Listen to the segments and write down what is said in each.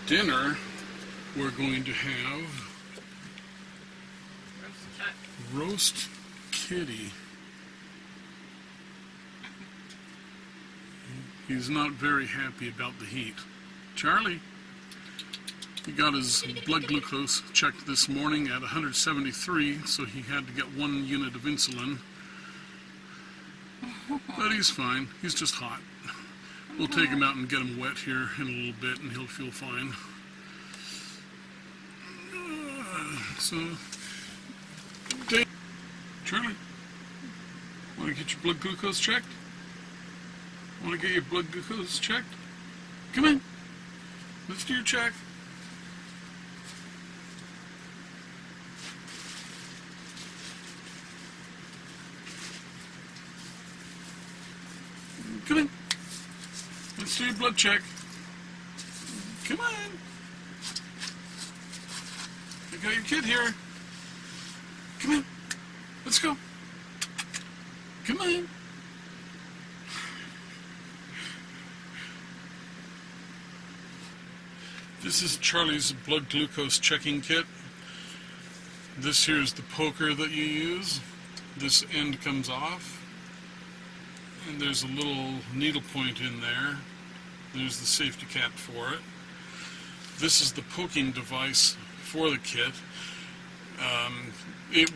dinner, we're going to have roast kitty. He's not very happy about the heat. Charlie, he got his blood glucose checked this morning at 173, so he had to get 1 unit of insulin. But he's fine. He's just hot. We'll take him out and get him wet here in a little bit, and he'll feel fine. Charlie, want to get your blood glucose checked? Want to get your blood glucose checked? Come in. Let's do your check. Come in. Let's do your blood check. Come on. I got your kid here. Come in. Let's go. Come on. This is Charlie's blood glucose checking kit. This here is the poker that you use. This end comes off. And there's a little needle point in there. There's the safety cap for it. This is the poking device for the kit.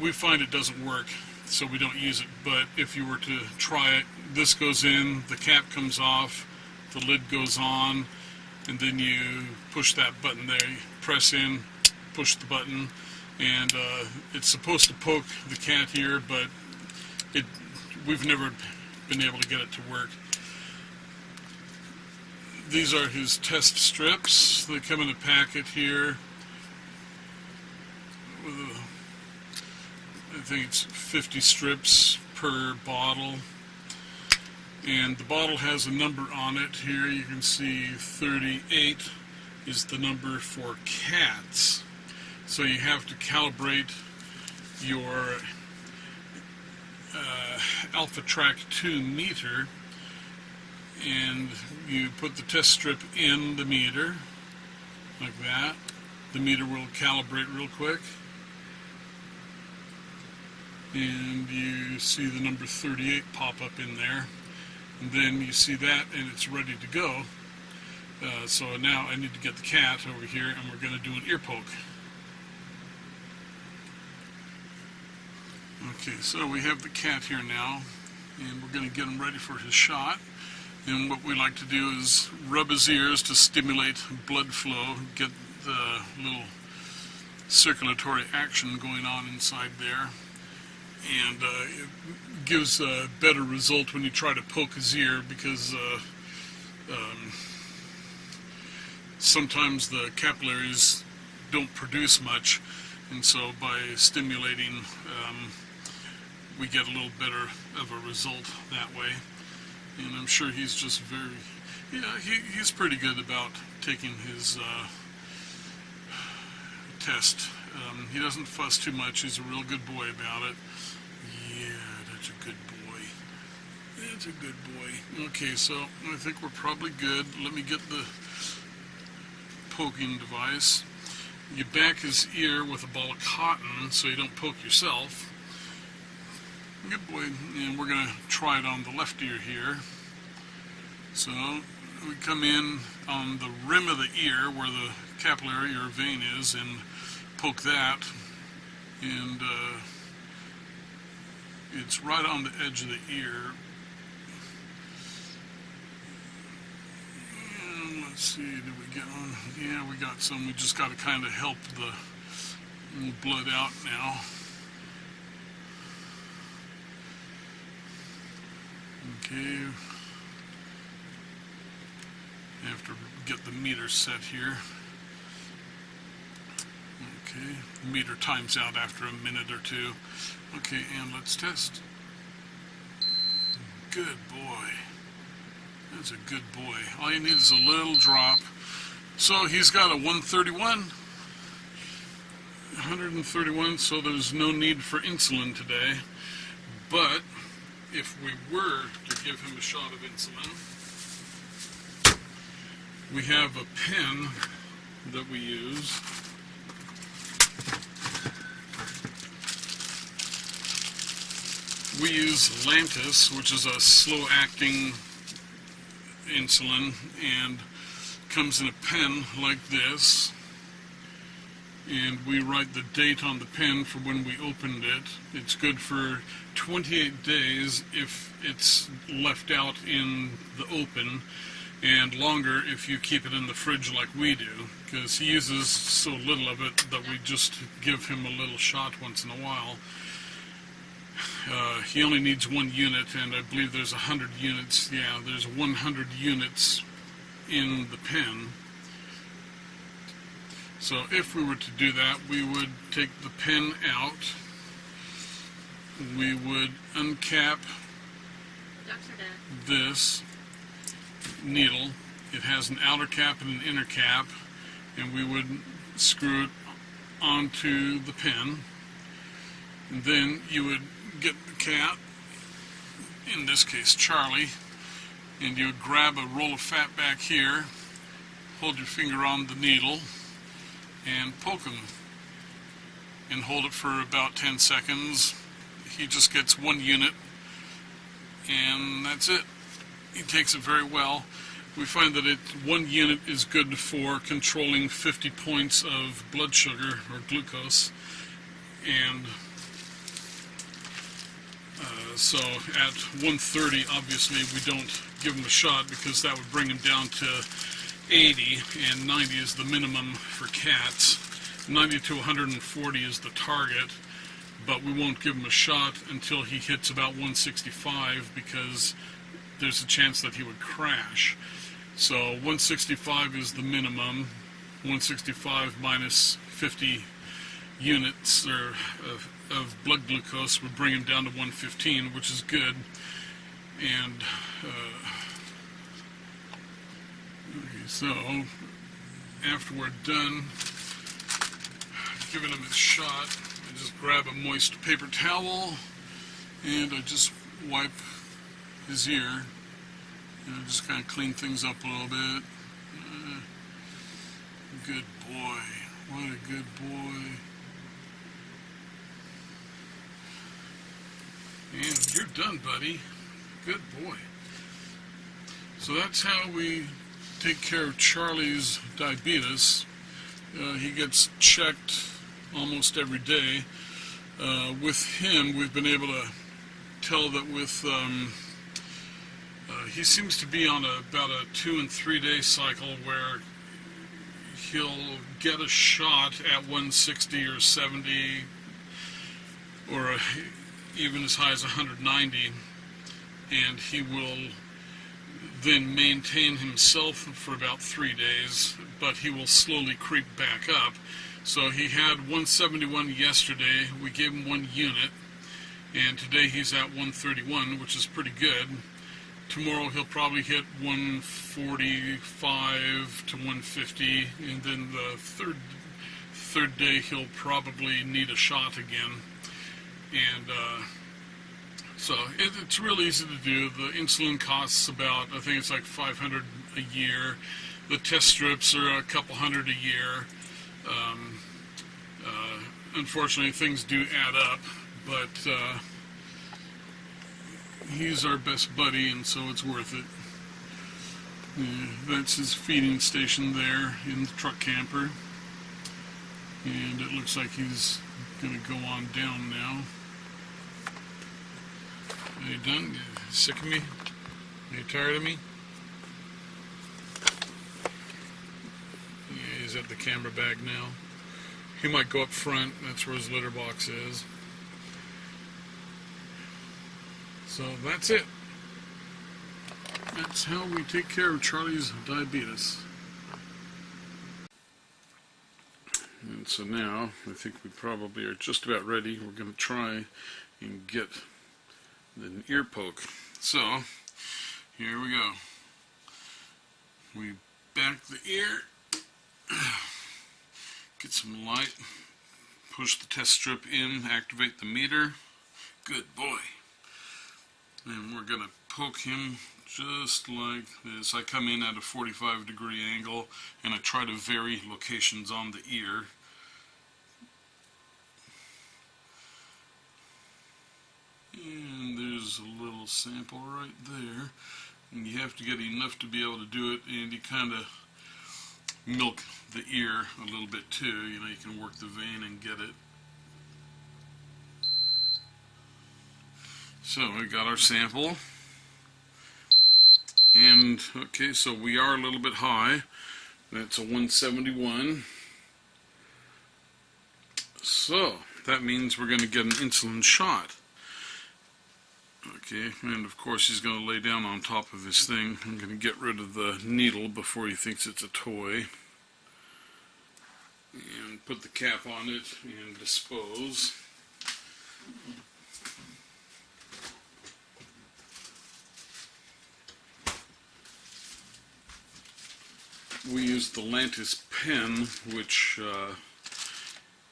We find it doesn't work, so we don't use it. But if you were to try it, this goes in, the cap comes off, the lid goes on, and then you push that button there. You press in, push the button, and it's supposed to poke the cat here, but we've never been able to get it to work. These are his test strips. They come in a packet here with I think it's 50 strips per bottle, and the bottle has a number on it. Here you can see 38 is the number for cats, so you have to calibrate your Alpha Track 2 meter, and you put the test strip in the meter like that. The meter will calibrate real quick, and you see the number 38 pop up in there, and then you see that and it's ready to go. So now I need to get the cat over here, and we're going to do an ear poke. Okay, so we have the cat here now, and we're going to get him ready for his shot. And what we like to do is rub his ears to stimulate blood flow, get the little circulatory action going on inside there. And it gives a better result when you try to poke his ear, because sometimes the capillaries don't produce much, and so by stimulating we get a little better of a result that way. And I'm sure he's just he's pretty good about taking his test. He doesn't fuss too much. He's a real good boy about it. Yeah, that's a good boy. That's a good boy. Okay, so I think we're probably good. Let me get the poking device. You back his ear with a ball of cotton so you don't poke yourself. Good boy. And we're going to try it on the left ear here. So we come in on the rim of the ear where the capillary or vein is, and poke that, and it's right on the edge of the ear. And let's see, did we get one? Yeah, we got some. We just got to kind of help the blood out now. Okay. I have to get the meter set here. Okay, the meter times out after a minute or two. Okay, and let's test. Good boy. That's a good boy. All you need is a little drop. So he's got a 131. 131, so there's no need for insulin today. But if we were to give him a shot of insulin, we have a pen that we use. We use Lantus, which is a slow-acting insulin, and comes in a pen like this. And we write the date on the pen for when we opened it. It's good for 28 days if it's left out in the open, and longer if you keep it in the fridge like we do, because he uses so little of it that we just give him a little shot once in a while. He only needs 1 unit, and I believe there's 100 units. Yeah, there's 100 units in the pen. So if we were to do that, we would take the pen out. We would uncap this needle. It has an outer cap and an inner cap, and we would screw it onto the pen. And then you would get the cat, in this case Charlie, and you would grab a roll of fat back here, hold your finger on the needle, and poke him, and hold it for about 10 seconds. He just gets 1 unit, and that's it. He takes it very well. We find that 1 unit is good for controlling 50 points of blood sugar or glucose, and so at 130, obviously, we don't give him a shot because that would bring him down to 80, and 90 is the minimum for cats. 90 to 140 is the target, but we won't give him a shot until he hits about 165 because there's a chance that he would crash. So 165 is the minimum. 165 minus 50 units of blood glucose would bring him down to 115, which is good. And okay, so after we're done giving him his shot, I just grab a moist paper towel and I just wipe his ear, and I just kind of clean things up a little bit. Good boy. What a good boy. And you're done, buddy. Good boy. So that's how we take care of Charlie's diabetes. He gets checked almost every day. With him, we've been able to tell that with he seems to be on about a 2 and 3 day cycle where he'll get a shot at 160 or 70 or even as high as 190, and he will then maintain himself for about 3 days, but he will slowly creep back up. So he had 171 yesterday. We gave him 1 unit, and today he's at 131, which is pretty good. Tomorrow he'll probably hit 145 to 150, and then the third day he'll probably need a shot again. And so it's real easy to do. The insulin costs about, I think it's like $500 a year. The test strips are a couple hundred a year. Unfortunately, things do add up, but he's our best buddy, and so it's worth it. That's his feeding station there in the truck camper, and it looks like he's going to go on down now. Are you done? You sick of me? Are you tired of me? Yeah, he's at the camera bag now. He might go up front. That's where his litter box is. So that's it. That's how we take care of Charlie's diabetes. And so now, I think we probably are just about ready. We're going to try and get an ear poke. So, here we go. We back the ear, get some light, push the test strip in, activate the meter. Good boy. And we're going to poke him just like this. I come in at a 45-degree angle and I try to vary locations on the ear. And there's a little sample right there. And you have to get enough to be able to do it, and you kind of milk the ear a little bit too. You know, you can work the vein and get it. So we got our sample. And okay, so we are a little bit high. That's a 171. So that means we're going to get an insulin shot. Okay, and of course he's going to lay down on top of his thing. I'm going to get rid of the needle before he thinks it's a toy. And put the cap on it and dispose. We use the Lantus pen, which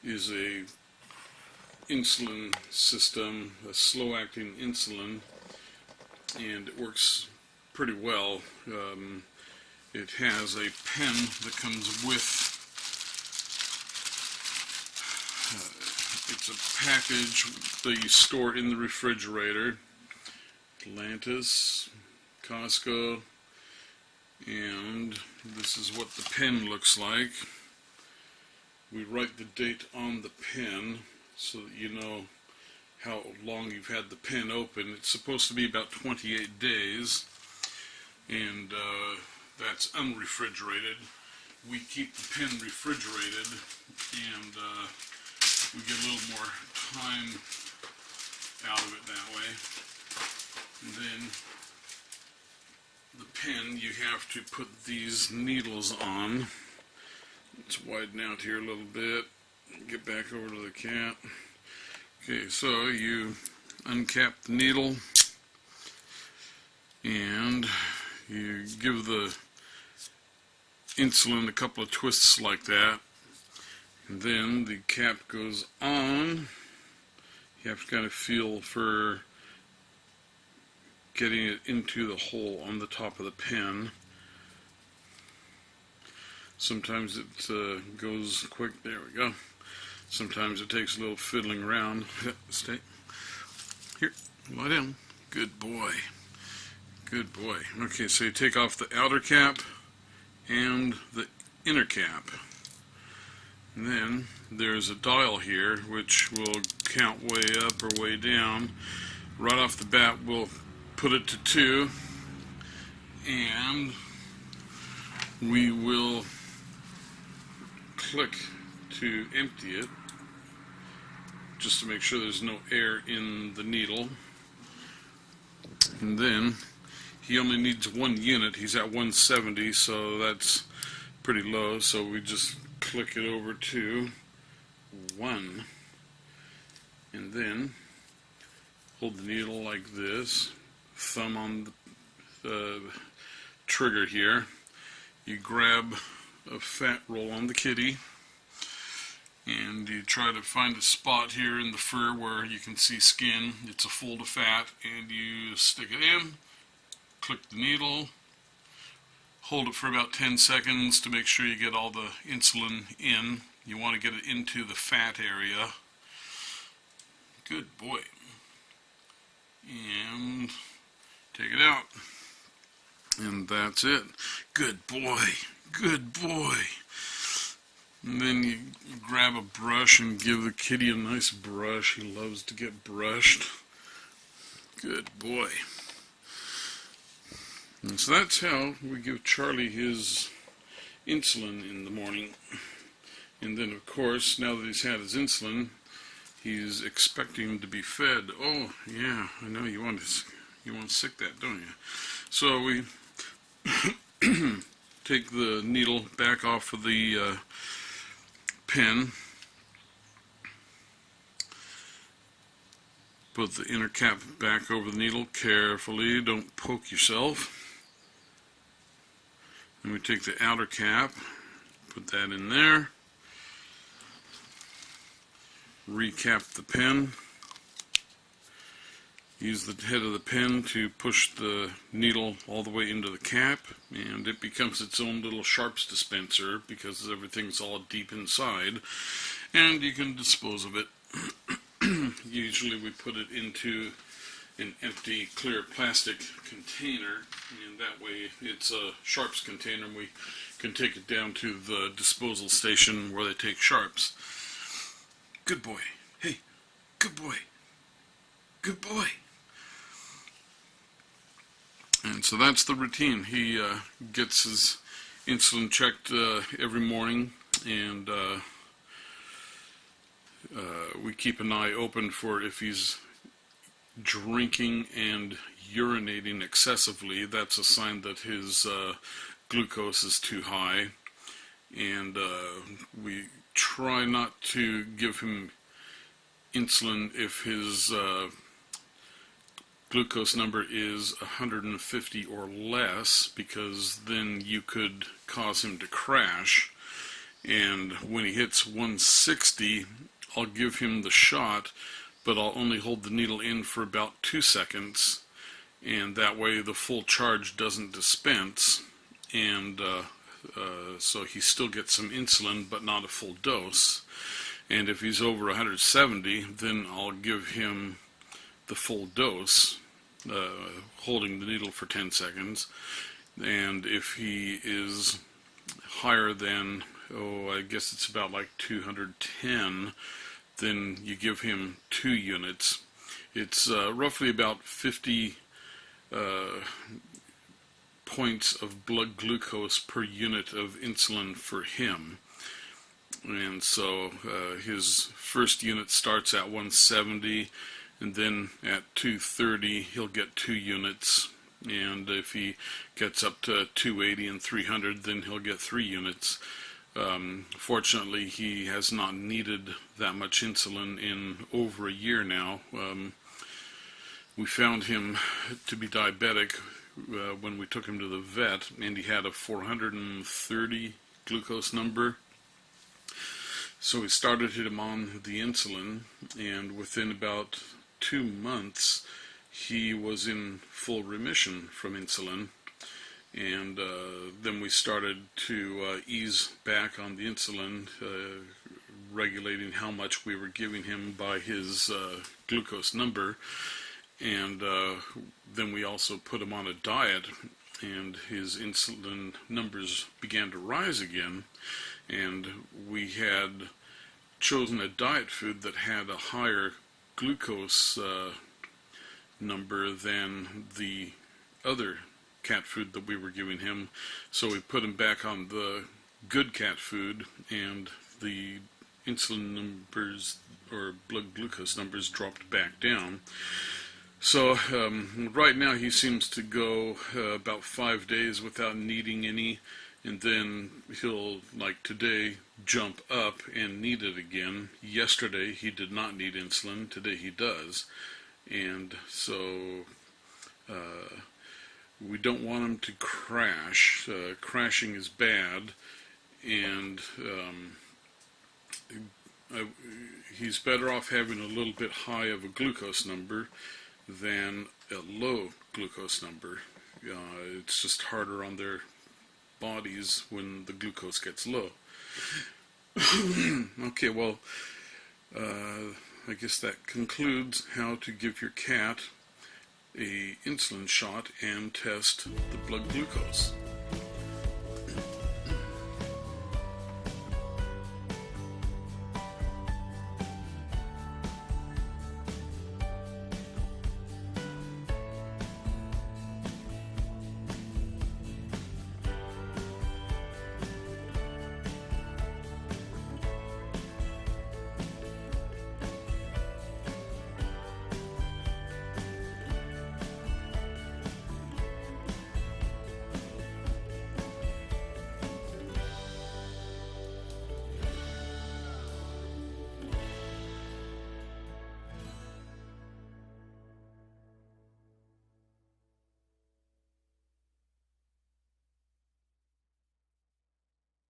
is a insulin system, a slow-acting insulin, and it works pretty well. It has a pen that comes with, it's a package that you store in the refrigerator. Lantus, Costco, and this is what the pen looks like. We write the date on the pen so that you know how long you've had the pen open. It's supposed to be about 28 days, and that's unrefrigerated. We keep the pen refrigerated, and we get a little more time out of it that way. And then the pen, you have to put these needles on. Let's widen out here a little bit. Get back over to the cat. Okay, so you uncap the needle and you give the insulin a couple of twists like that, and then the cap goes on. You have to kind of feel for getting it into the hole on the top of the pen. Sometimes it goes quick. There we go. Sometimes it takes a little fiddling around. Stay. Here, lie down. Good boy. Good boy. Okay, so you take off the outer cap and the inner cap. And then there's a dial here which will count way up or way down. Right off the bat, we'll put it to 2, and we will click to empty it, just to make sure there's no air in the needle. And then he only needs 1 unit. He's at 170, so that's pretty low, so we just click it over to 1, and then hold the needle like this, thumb on the trigger here. You grab a fat roll on the kitty, and you try to find a spot here in the fur where you can see skin. It's a fold of fat, and you stick it in, click the needle, hold it for about 10 seconds to make sure you get all the insulin in. You want to get it into the fat area. Good boy. And take it out. And that's it. Good boy. Good boy. And then you grab a brush and give the kitty a nice brush. He loves to get brushed. Good boy. And so that's how we give Charlie his insulin in the morning. And then, of course, now that he's had his insulin, he's expecting to be fed. Oh, yeah, I know you want to sick that, don't you? So we take the needle back off of the pen, put the inner cap back over the needle carefully, don't poke yourself. Then we take the outer cap, put that in there, recap the pen, Use the head of the pen to push the needle all the way into the cap, and it becomes its own little sharps dispenser because everything's all deep inside, and you can dispose of it. Usually we put it into an empty clear plastic container, and that way it's a sharps container, and we can take it down to the disposal station where they take sharps. Good boy. Hey, good boy. Good boy. And so that's the routine. He gets his insulin checked every morning, and we keep an eye open for if he's drinking and urinating excessively. That's a sign that his glucose is too high, and we try not to give him insulin if his glucose number is 150 or less, because then you could cause him to crash. And when he hits 160, I'll give him the shot, but I'll only hold the needle in for about 2 seconds, and that way the full charge doesn't dispense, and so he still gets some insulin but not a full dose. And if he's over 170, then I'll give him the full dose, holding the needle for 10 seconds. And if he is higher than, I guess it's about like 210, then you give him 2 units. It's roughly about 50 points of blood glucose per unit of insulin for him. And so his first unit starts at 170, and then at 230 he'll get 2 units, and if he gets up to 280 and 300, then he'll get 3 units. Fortunately, he has not needed that much insulin in over a year now. We found him to be diabetic when we took him to the vet, and he had a 430 glucose number. So we started him on the insulin, and within about 2 months he was in full remission from insulin. And then we started to ease back on the insulin, regulating how much we were giving him by his glucose number. And then we also put him on a diet, and his insulin numbers began to rise again. And we had chosen a diet food that had a higher glucose number than the other cat food that we were giving him, so we put him back on the good cat food, and the insulin numbers or blood glucose numbers dropped back down. So right now he seems to go about 5 days without needing any, and then he'll, like today, jump up and need it again. Yesterday he did not need insulin, today he does. And so we don't want him to crash. Crashing is bad, and he's better off having a little bit high of a glucose number than a low glucose number. It's just harder on their bodies when the glucose gets low. Okay, well, I guess that concludes how to give your cat a insulin shot and test the blood glucose.